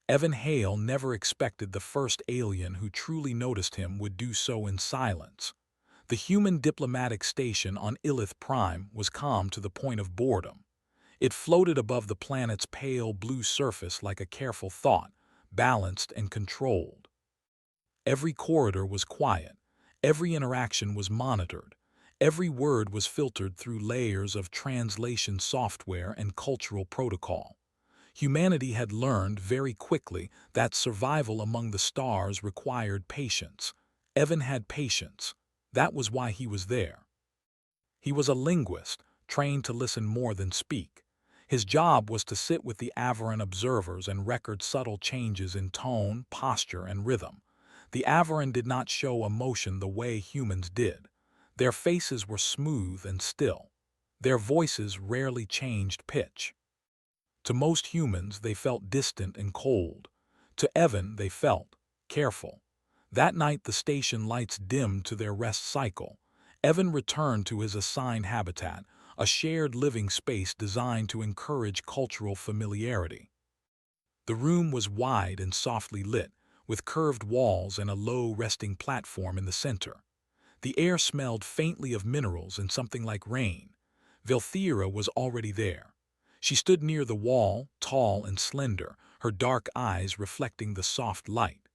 Evan Hale never expected the first alien who truly noticed him would do so in silence. The human diplomatic station on Illith Prime was calm to the point of boredom. It floated above the planet's pale blue surface like a careful thought, balanced and controlled. Every corridor was quiet. Every interaction was monitored. Every word was filtered through layers of translation software and cultural protocol. Humanity had learned very quickly that survival among the stars required patience. Evan had patience. That was why he was there. He was a linguist, trained to listen more than speak. His job was to sit with the Avaran observers and record subtle changes in tone, posture, and rhythm. The Avaran did not show emotion the way humans did. Their faces were smooth and still. Their voices rarely changed pitch. To most humans, they felt distant and cold. To Evan, they felt careful. That night, the station lights dimmed to their rest cycle. Evan returned to his assigned habitat, a shared living space designed to encourage cultural familiarity. The room was wide and softly lit, with curved walls and a low resting platform in the center. The air smelled faintly of minerals and something like rain. Velthira was already there. She stood near the wall, tall and slender, her dark eyes reflecting the soft light.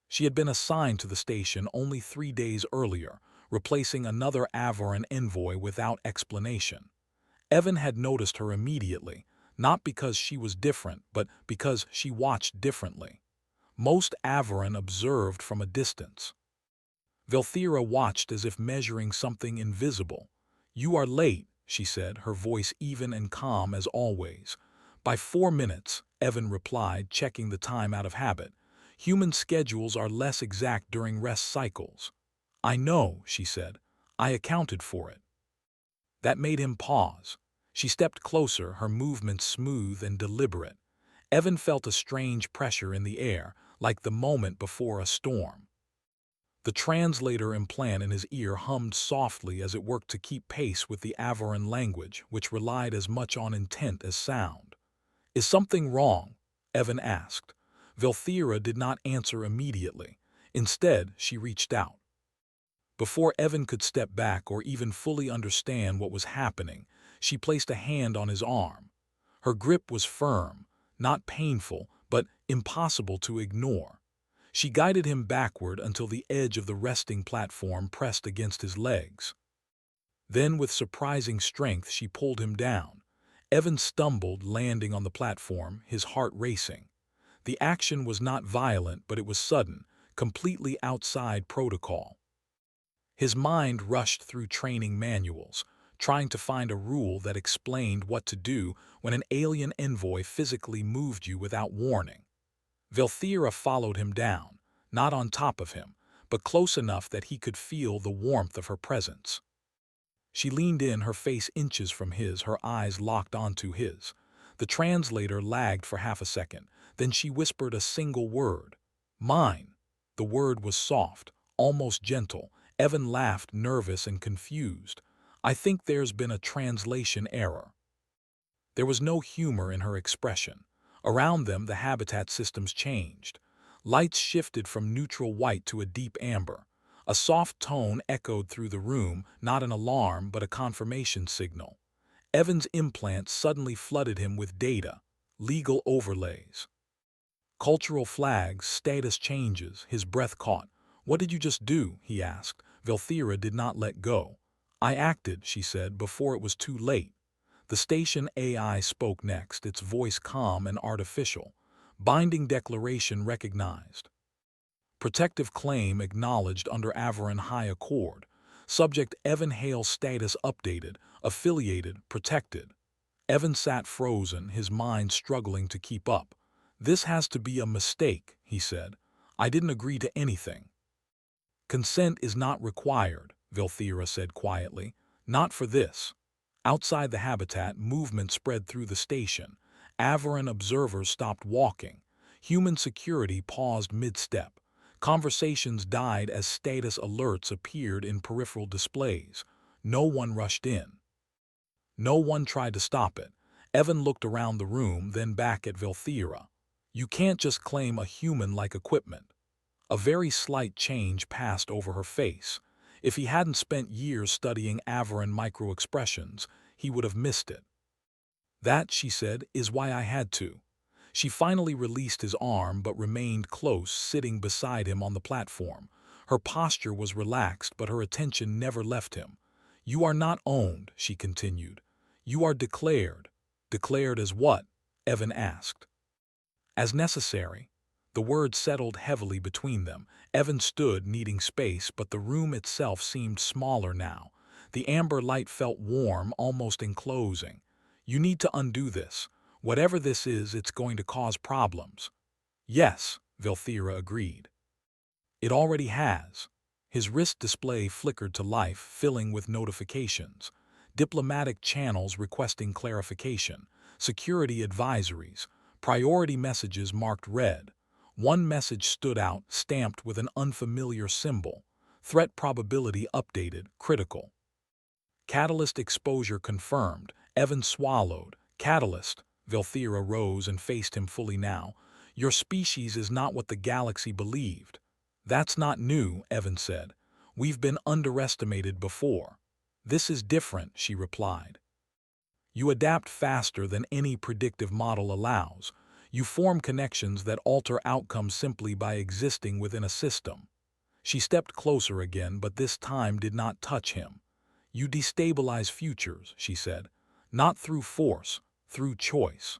She had been assigned to the station only 3 days earlier, replacing another Avaran envoy without explanation. Evan had noticed her immediately, not because she was different, but because she watched differently. Most Avaran observed from a distance. Velthira watched as if measuring something invisible. "You are late," she said, her voice even and calm as always. "By 4 minutes," Evan replied, checking the time out of habit. "Human schedules are less exact during rest cycles." "I know," she said. "I accounted for it." That made him pause. She stepped closer, her movements smooth and deliberate. Evan felt a strange pressure in the air, like the moment before a storm. The translator implant in his ear hummed softly as it worked to keep pace with the Avaran language, which relied as much on intent as sound. "Is something wrong?" Evan asked. Velthira did not answer immediately. Instead, she reached out. Before Evan could step back or even fully understand what was happening, she placed a hand on his arm. Her grip was firm, not painful, but impossible to ignore. She guided him backward until the edge of the resting platform pressed against his legs. Then, with surprising strength, she pulled him down. Evan stumbled, landing on the platform, his heart racing. The action was not violent, but it was sudden, completely outside protocol. His mind rushed through training manuals, trying to find a rule that explained what to do when an alien envoy physically moved you without warning. Velthira followed him down, not on top of him, but close enough that he could feel the warmth of her presence. She leaned in, her face inches from his, her eyes locked onto his. The translator lagged for half a second, then she whispered a single word. "Mine." The word was soft, almost gentle. Evan laughed, nervous and confused. "I think there's been a translation error." There was no humor in her expression. Around them, the habitat systems changed. Lights shifted from neutral white to a deep amber. A soft tone echoed through the room, not an alarm but a confirmation signal. Evan's implant suddenly flooded him with data, legal overlays, cultural flags, status changes. His breath caught. "What did you just do?" he asked. Velthira did not let go. "I acted," she said, "before it was too late." The station AI spoke next, its voice calm and artificial. "Binding declaration recognized. Protective claim acknowledged under Avaran High Accord. Subject Evan Hale status updated, affiliated, protected." Evan sat frozen, his mind struggling to keep up. "This has to be a mistake," he said. "I didn't agree to anything." "Consent is not required," Velthira said quietly. "Not for this." Outside the habitat, movement spread through the station. Avaran observers stopped walking. Human security paused mid-step. Conversations died as status alerts appeared in peripheral displays. No one rushed in. No one tried to stop it. Evan looked around the room, then back at Velthira. You can't just claim a human-like equipment. A very slight change passed over her face. If he hadn't spent years studying Avaran micro-expressions, he would have missed it. That, she said, is why I had to. She finally released his arm but remained close, sitting beside him on the platform. Her posture was relaxed, but her attention never left him. You are not owned, she continued. You are declared. Declared as what? Evan asked. As necessary. The word settled heavily between them. Evan stood, needing space, but the room itself seemed smaller now. The amber light felt warm, almost enclosing. You need to undo this. Whatever this is, it's going to cause problems. Yes, Velthira agreed. It already has. His wrist display flickered to life, filling with notifications. Diplomatic channels requesting clarification. Security advisories. Priority messages marked red. One message stood out, stamped with an unfamiliar symbol. Threat probability updated, critical. Catalyst exposure confirmed. Evan swallowed. Catalyst. Velthira rose and faced him fully now. Your species is not what the galaxy believed. That's not new, Evan said. We've been underestimated before. This is different, she replied. You adapt faster than any predictive model allows. You form connections that alter outcomes simply by existing within a system. She stepped closer again, but this time did not touch him. You destabilize futures, she said. Not through force, through choice.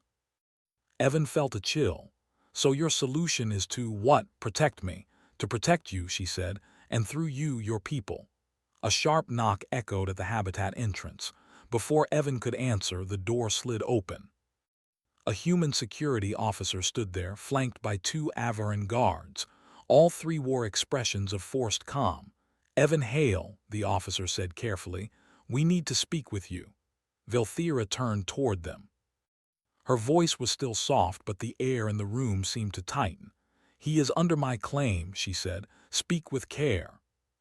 Evan felt a chill. So your solution is to what? Protect me. To protect you, she said, and through you, your people. A sharp knock echoed at the habitat entrance. Before Evan could answer, the door slid open. A human security officer stood there, flanked by two Avaran guards. All three wore expressions of forced calm. Evan Hale, the officer said carefully, we need to speak with you. Velthira turned toward them. Her voice was still soft, but the air in the room seemed to tighten. He is under my claim, she said. Speak with care.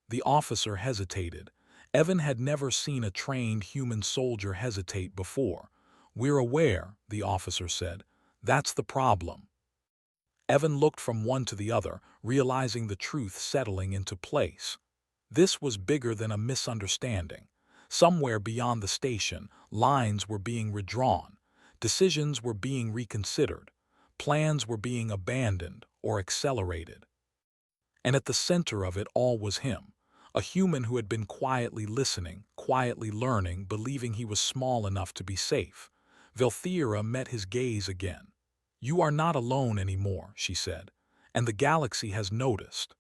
The officer hesitated. Evan had never seen a trained human soldier hesitate before. We're aware, the officer said. That's the problem. Evan looked from one to the other, realizing the truth settling into place. This was bigger than a misunderstanding. Somewhere beyond the station, lines were being redrawn. Decisions were being reconsidered. Plans were being abandoned or accelerated. And at the center of it all was him, a human who had been quietly listening, quietly learning, believing he was small enough to be safe. Velthira met his gaze again. You are not alone anymore, she said, and the galaxy has noticed.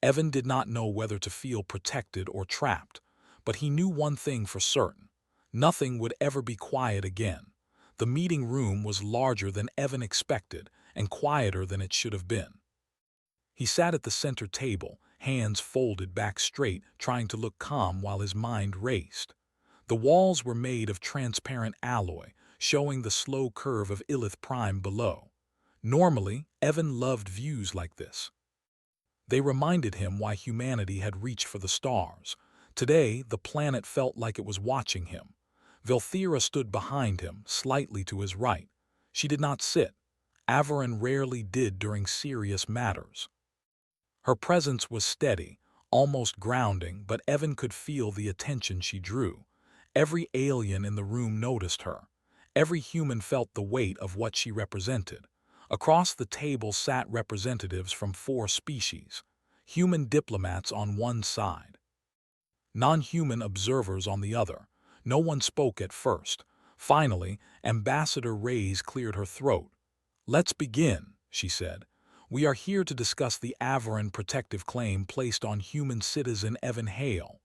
Evan did not know whether to feel protected or trapped, but he knew one thing for certain. Nothing would ever be quiet again. The meeting room was larger than Evan expected and quieter than it should have been. He sat at the center table, hands folded back straight, trying to look calm while his mind raced. The walls were made of transparent alloy, showing the slow curve of Illith Prime below. Normally, Evan loved views like this. They reminded him why humanity had reached for the stars. Today, the planet felt like it was watching him. Velthira stood behind him, slightly to his right. She did not sit. Avaran rarely did during serious matters. Her presence was steady, almost grounding, but Evan could feel the attention she drew. Every alien in the room noticed her. Every human felt the weight of what she represented. Across the table sat representatives from 4 species, human diplomats on one side, non-human observers on the other. No one spoke at first. Finally, Ambassador Reyes cleared her throat. Let's begin, she said. We are here to discuss the Avaran protective claim placed on human citizen Evan Hale.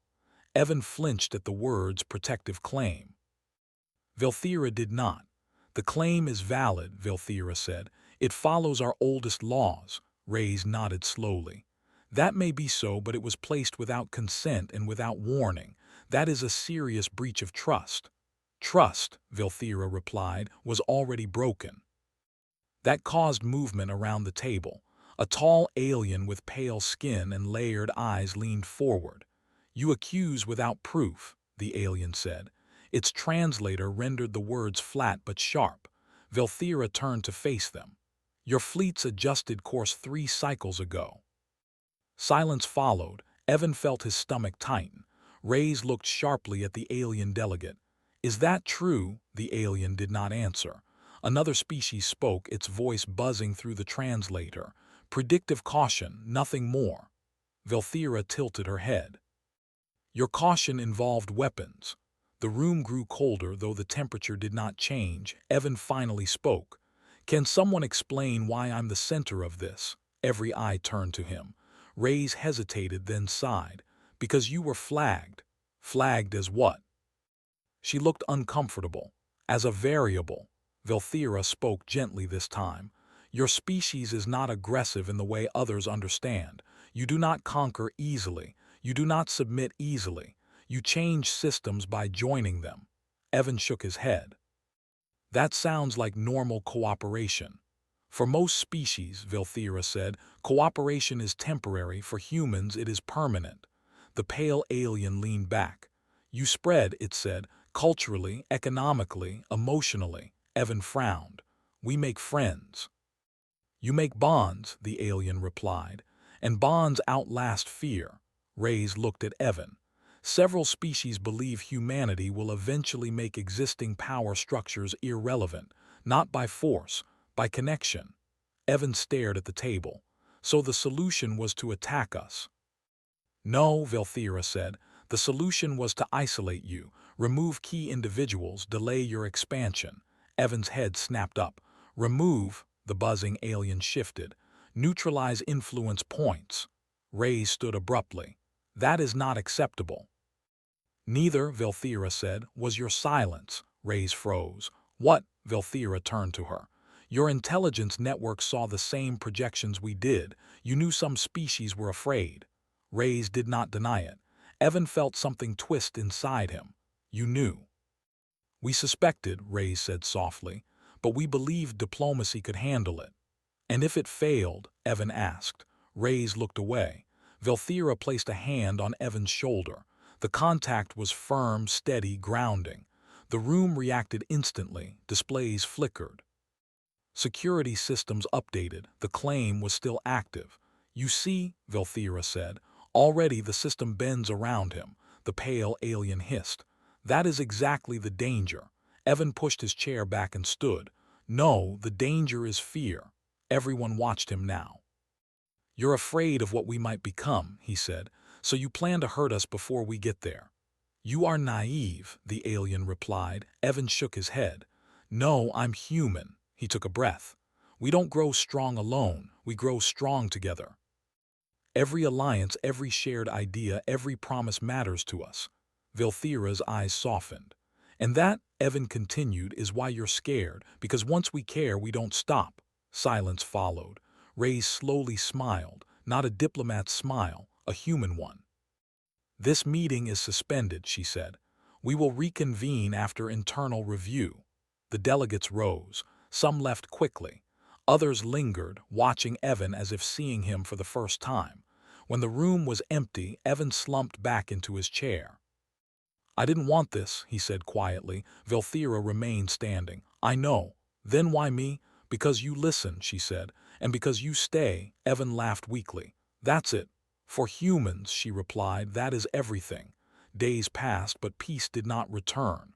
Evan flinched at the words protective claim. Velthira did not. The claim is valid, Velthira said. It follows our oldest laws. Reyes nodded slowly. That may be so, but it was placed without consent and without warning. That is a serious breach of trust. Trust, Velthira replied, was already broken. That caused movement around the table. A tall alien with pale skin and layered eyes leaned forward. You accuse without proof, the alien said. Its translator rendered the words flat but sharp. Velthira turned to face them. Your fleets adjusted course 3 cycles ago. Silence followed. Evan felt his stomach tighten. Reyes looked sharply at the alien delegate. Is that true? The alien did not answer. Another species spoke, its voice buzzing through the translator. Predictive caution, nothing more. Velthira tilted her head. Your caution involved weapons. The room grew colder, though the temperature did not change. Evan finally spoke. Can someone explain why I'm the center of this? Every eye turned to him. Reyes hesitated, then sighed. Because you were flagged. Flagged as what? She looked uncomfortable. As a variable. Velthira spoke gently this time. Your species is not aggressive in the way others understand. You do not conquer easily. You do not submit easily. You change systems by joining them. Evan shook his head. That sounds like normal cooperation. For most species, Velthira said, cooperation is temporary. For humans, it is permanent. The pale alien leaned back. You spread, it said, culturally, economically, emotionally. Evan frowned. We make friends. You make bonds, the alien replied, and bonds outlast fear. Reyes looked at Evan. Several species believe humanity will eventually make existing power structures irrelevant, not by force, by connection. Evan stared at the table. So the solution was to attack us. No, Velthira said. The solution was to isolate you, remove key individuals, delay your expansion. Evan's head snapped up. Remove, the buzzing alien shifted. Neutralize influence points. Reyes stood abruptly. That is not acceptable. Neither, Velthira said, was your silence. Reyes froze. What? Velthira turned to her. Your intelligence network saw the same projections we did. You knew some species were afraid. Reyes did not deny it. Evan felt something twist inside him. You knew. We suspected, Reyes said softly, but we believed diplomacy could handle it. And if it failed? Evan asked. Reyes looked away. Velthira placed a hand on Evan's shoulder. The contact was firm, steady, grounding. The room reacted instantly. Displays flickered. Security systems updated. The claim was still active. You see, Velthira said, already the system bends around him. The pale alien hissed. That is exactly the danger. Evan pushed his chair back and stood. No, the danger is fear. Everyone watched him now. You're afraid of what we might become, he said, so you plan to hurt us before we get there. You are naive, the alien replied. Evan shook his head. No, I'm human. He took a breath. We don't grow strong alone. We grow strong together. Every alliance, every shared idea, every promise matters to us. Velthira's eyes softened. And that, Evan continued, is why you're scared, because once we care, we don't stop. Silence followed. Reyes slowly smiled, not a diplomat's smile, a human one. This meeting is suspended, she said. We will reconvene after internal review. The delegates rose. Some left quickly. Others lingered, watching Evan as if seeing him for the first time. When the room was empty, Evan slumped back into his chair. I didn't want this, he said quietly. Velthira remained standing. I know. Then why me? Because you listen, she said, and because you stay. Evan laughed weakly. That's it. For humans, she replied, that is everything. Days passed, but peace did not return.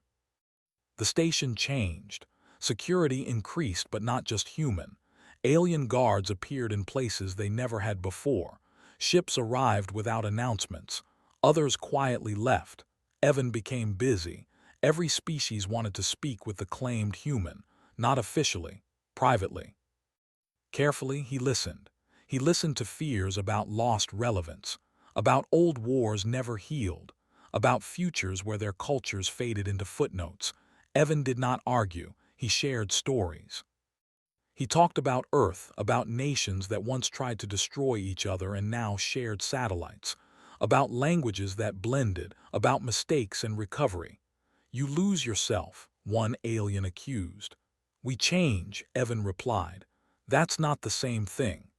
The station changed. Security increased, but not just human. Alien guards appeared in places they never had before. Ships arrived without announcements. Others quietly left. Evan became busy. Every species wanted to speak with the claimed human, not officially, privately. Carefully, he listened. He listened to fears about lost relevance, about old wars never healed, about futures where their cultures faded into footnotes. Evan did not argue. He shared stories. He talked about Earth, about nations that once tried to destroy each other and now shared satellites, about languages that blended, about mistakes and recovery. You lose yourself, one alien accused. We change, Evan replied. That's not the same thing.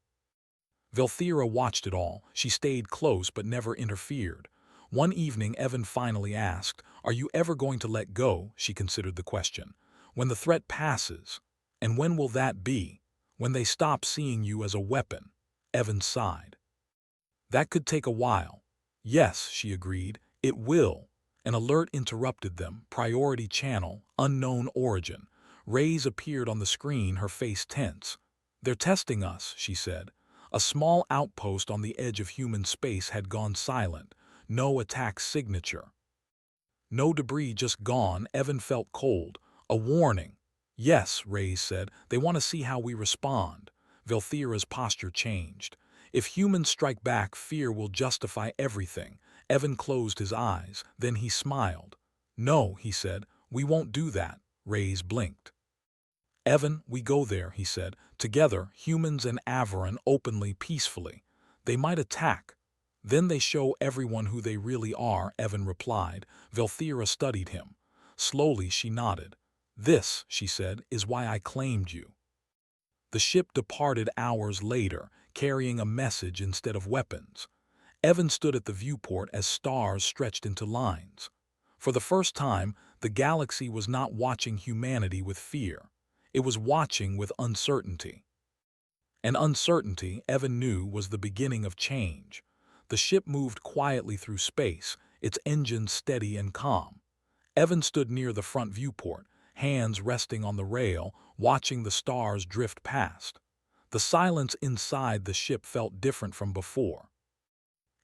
Velthira watched it all. She stayed close but never interfered. One evening, Evan finally asked, Are you ever going to let go? She considered the question. When the threat passes. And when will that be? When they stop seeing you as a weapon, Evan sighed. That could take a while. Yes, she agreed, it will. An alert interrupted them, priority channel, unknown origin. Ray's appeared on the screen, her face tense. They're testing us, she said. A small outpost on the edge of human space had gone silent. No attack signature. No debris, just gone. Evan felt cold. A warning. Yes, Ray said, they want to see how we respond. Velthira's posture changed. If humans strike back, fear will justify everything. Evan closed his eyes, then he smiled. No, he said, we won't do that. Rays blinked. Evan, we go there, he said. Together, humans and Avaran, openly, peacefully. They might attack. Then they show everyone who they really are, Evan replied. Velthira studied him. Slowly she nodded. This, she said, is why I claimed you. The ship departed hours later, carrying a message instead of weapons. Evan stood at the viewport as stars stretched into lines. For the first time, the galaxy was not watching humanity with fear. It was watching with uncertainty. And uncertainty, Evan knew, was the beginning of change. The ship moved quietly through space, its engines steady and calm. Evan stood near the front viewport, hands resting on the rail, watching the stars drift past. The silence inside the ship felt different from before.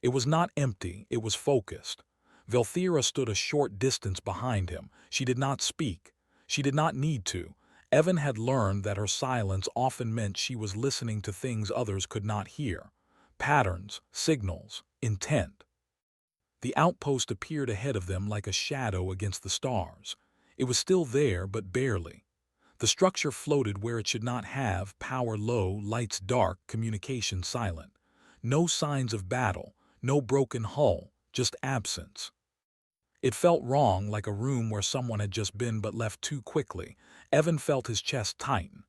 It was not empty, it was focused. Velthira stood a short distance behind him. She did not speak. She did not need to. Evan had learned that her silence often meant she was listening to things others could not hear. Patterns, signals, intent. The outpost appeared ahead of them like a shadow against the stars. It was still there, but barely. The structure floated where it should not have, power low, lights dark, communication silent. No signs of battle, no broken hull, just absence. It felt wrong, like a room where someone had just been but left too quickly. Evan felt his chest tighten.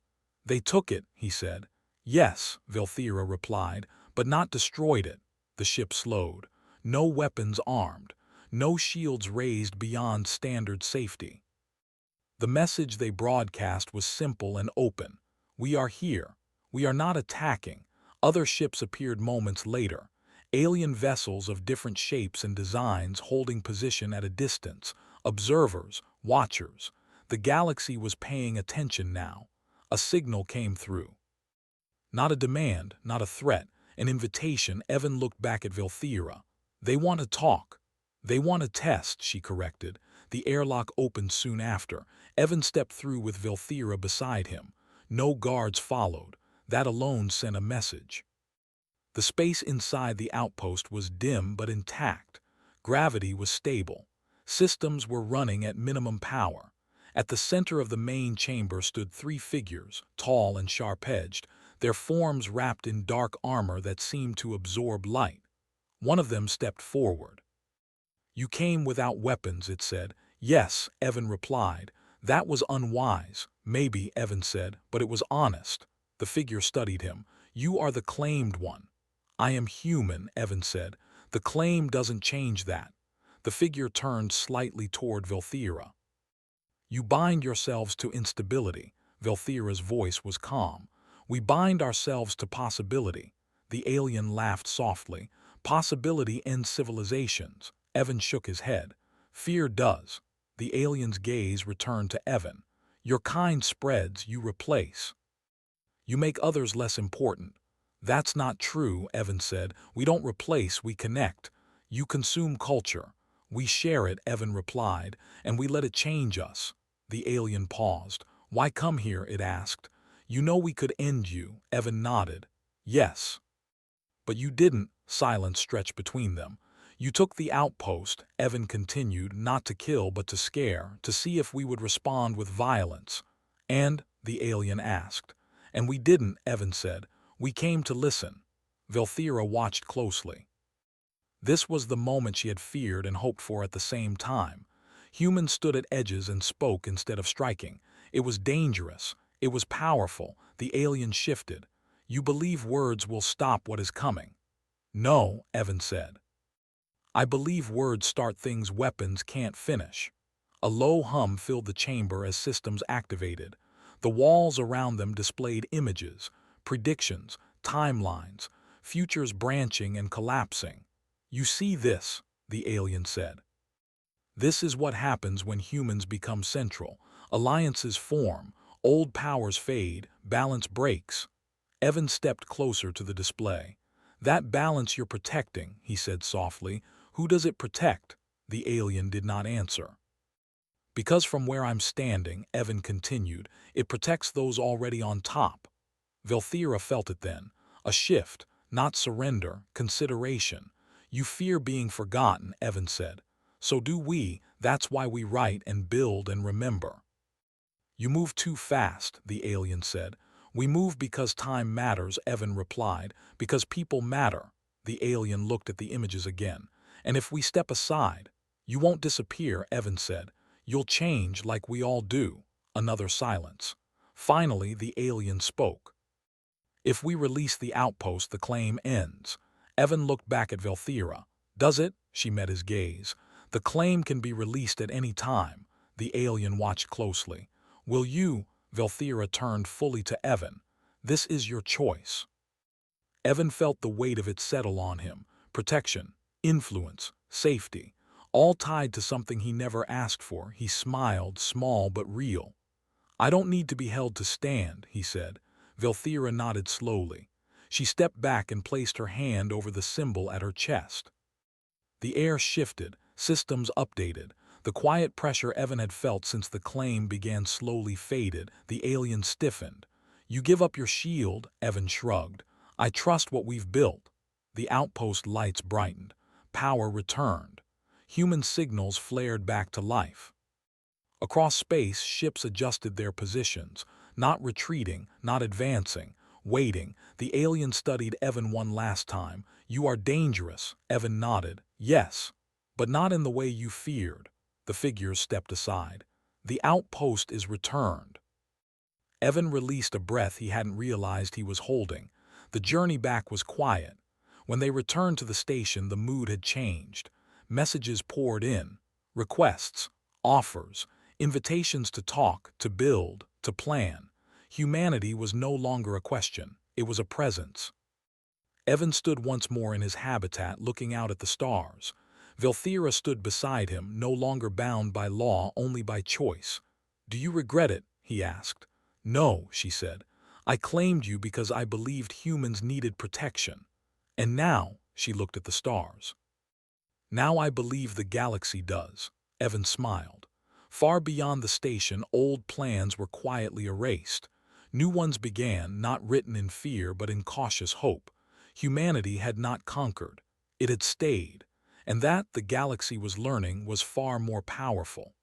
They took it, he said. Yes, Velthira replied, but not destroyed it. The ship slowed. No weapons armed. No shields raised beyond standard safety. The message they broadcast was simple and open. We are here. We are not attacking. Other ships appeared moments later. Alien vessels of different shapes and designs holding position at a distance. Observers, watchers. The galaxy was paying attention now. A signal came through. Not a demand, not a threat, an invitation. Evan looked back at Velthira. They want to talk. They want to test, she corrected. The airlock opened soon after. Evan stepped through with Velthira beside him. No guards followed. That alone sent a message. The space inside the outpost was dim but intact. Gravity was stable. Systems were running at minimum power. At the center of the main chamber stood three figures, tall and sharp-edged, their forms wrapped in dark armor that seemed to absorb light. One of them stepped forward. You came without weapons, it said. Yes, Evan replied. That was unwise. Maybe, Evan said, but it was honest. The figure studied him. You are the claimed one. I am human, Evan said. The claim doesn't change that. The figure turned slightly toward Velthira. You bind yourselves to instability. Velthira's voice was calm. We bind ourselves to possibility. The alien laughed softly. Possibility ends civilizations. Evan shook his head. Fear does. The alien's gaze returned to Evan. Your kind spreads, you replace. You make others less important. That's not true, Evan said. We don't replace, we connect. You consume culture. We share it, Evan replied, and we let it change us. The alien paused. Why come here, it asked. You know we could end you, Evan nodded. Yes. But you didn't, silence stretched between them. You took the outpost, Evan continued, not to kill but to scare, to see if we would respond with violence. And, the alien asked. And we didn't, Evan said. We came to listen. Velthira watched closely. This was the moment she had feared and hoped for at the same time. Humans stood at edges and spoke instead of striking. It was dangerous. It was powerful. The alien shifted. You believe words will stop what is coming. No, Evan said. I believe words start things weapons can't finish. A low hum filled the chamber as systems activated. The walls around them displayed images, predictions, timelines, futures branching and collapsing. "You see this," the alien said. "This is what happens when humans become central. Alliances form, old powers fade, balance breaks." Evan stepped closer to the display. "That balance you're protecting," he said softly. "Who does it protect?" The alien did not answer. "Because from where I'm standing," Evan continued, "it protects those already on top." Velthira felt it then. A shift, not surrender, consideration. "You fear being forgotten," Evan said. "So do we. That's why we write and build and remember." "You move too fast," the alien said. "We move because time matters," Evan replied. "Because people matter." The alien looked at the images again. "And if we step aside—" "You won't disappear," Evan said. "You'll change like we all do." Another silence. Finally, the alien spoke. "If we release the outpost, the claim ends." Evan looked back at Velthira. "Does it?" She met his gaze. "The claim can be released at any time." The alien watched closely. "Will you?" Velthira turned fully to Evan. "This is your choice." Evan felt the weight of it settle on him. Protection, influence, safety, all tied to something he never asked for. He smiled, small but real. "I don't need to be held to stand," he said. Velthira nodded slowly. She stepped back and placed her hand over the symbol at her chest. The air shifted, systems updated. The quiet pressure Evan had felt since the claim began slowly faded. The alien stiffened. "You give up your shield," Evan shrugged. "I trust what we've built." The outpost lights brightened. Power returned. Human signals flared back to life. Across space, ships adjusted their positions, not retreating, not advancing, waiting. The alien studied Evan one last time. "You are dangerous." Evan nodded. "Yes, but not in the way you feared." The figures stepped aside. "The outpost is returned." Evan released a breath he hadn't realized he was holding. The journey back was quiet. When they returned to the station, the mood had changed. Messages poured in. Requests, offers, invitations to talk, to build, to plan. Humanity was no longer a question. It was a presence. Evan stood once more in his habitat, looking out at the stars. Velthira stood beside him, no longer bound by law, only by choice. "Do you regret it?" he asked. "No," she said. "I claimed you because I believed humans needed protection. And now," she looked at the stars, "now I believe the galaxy does." Evan smiled. Far beyond the station, old plans were quietly erased. New ones began, not written in fear but in cautious hope. Humanity had not conquered. It had stayed. And that, the galaxy was learning, was far more powerful.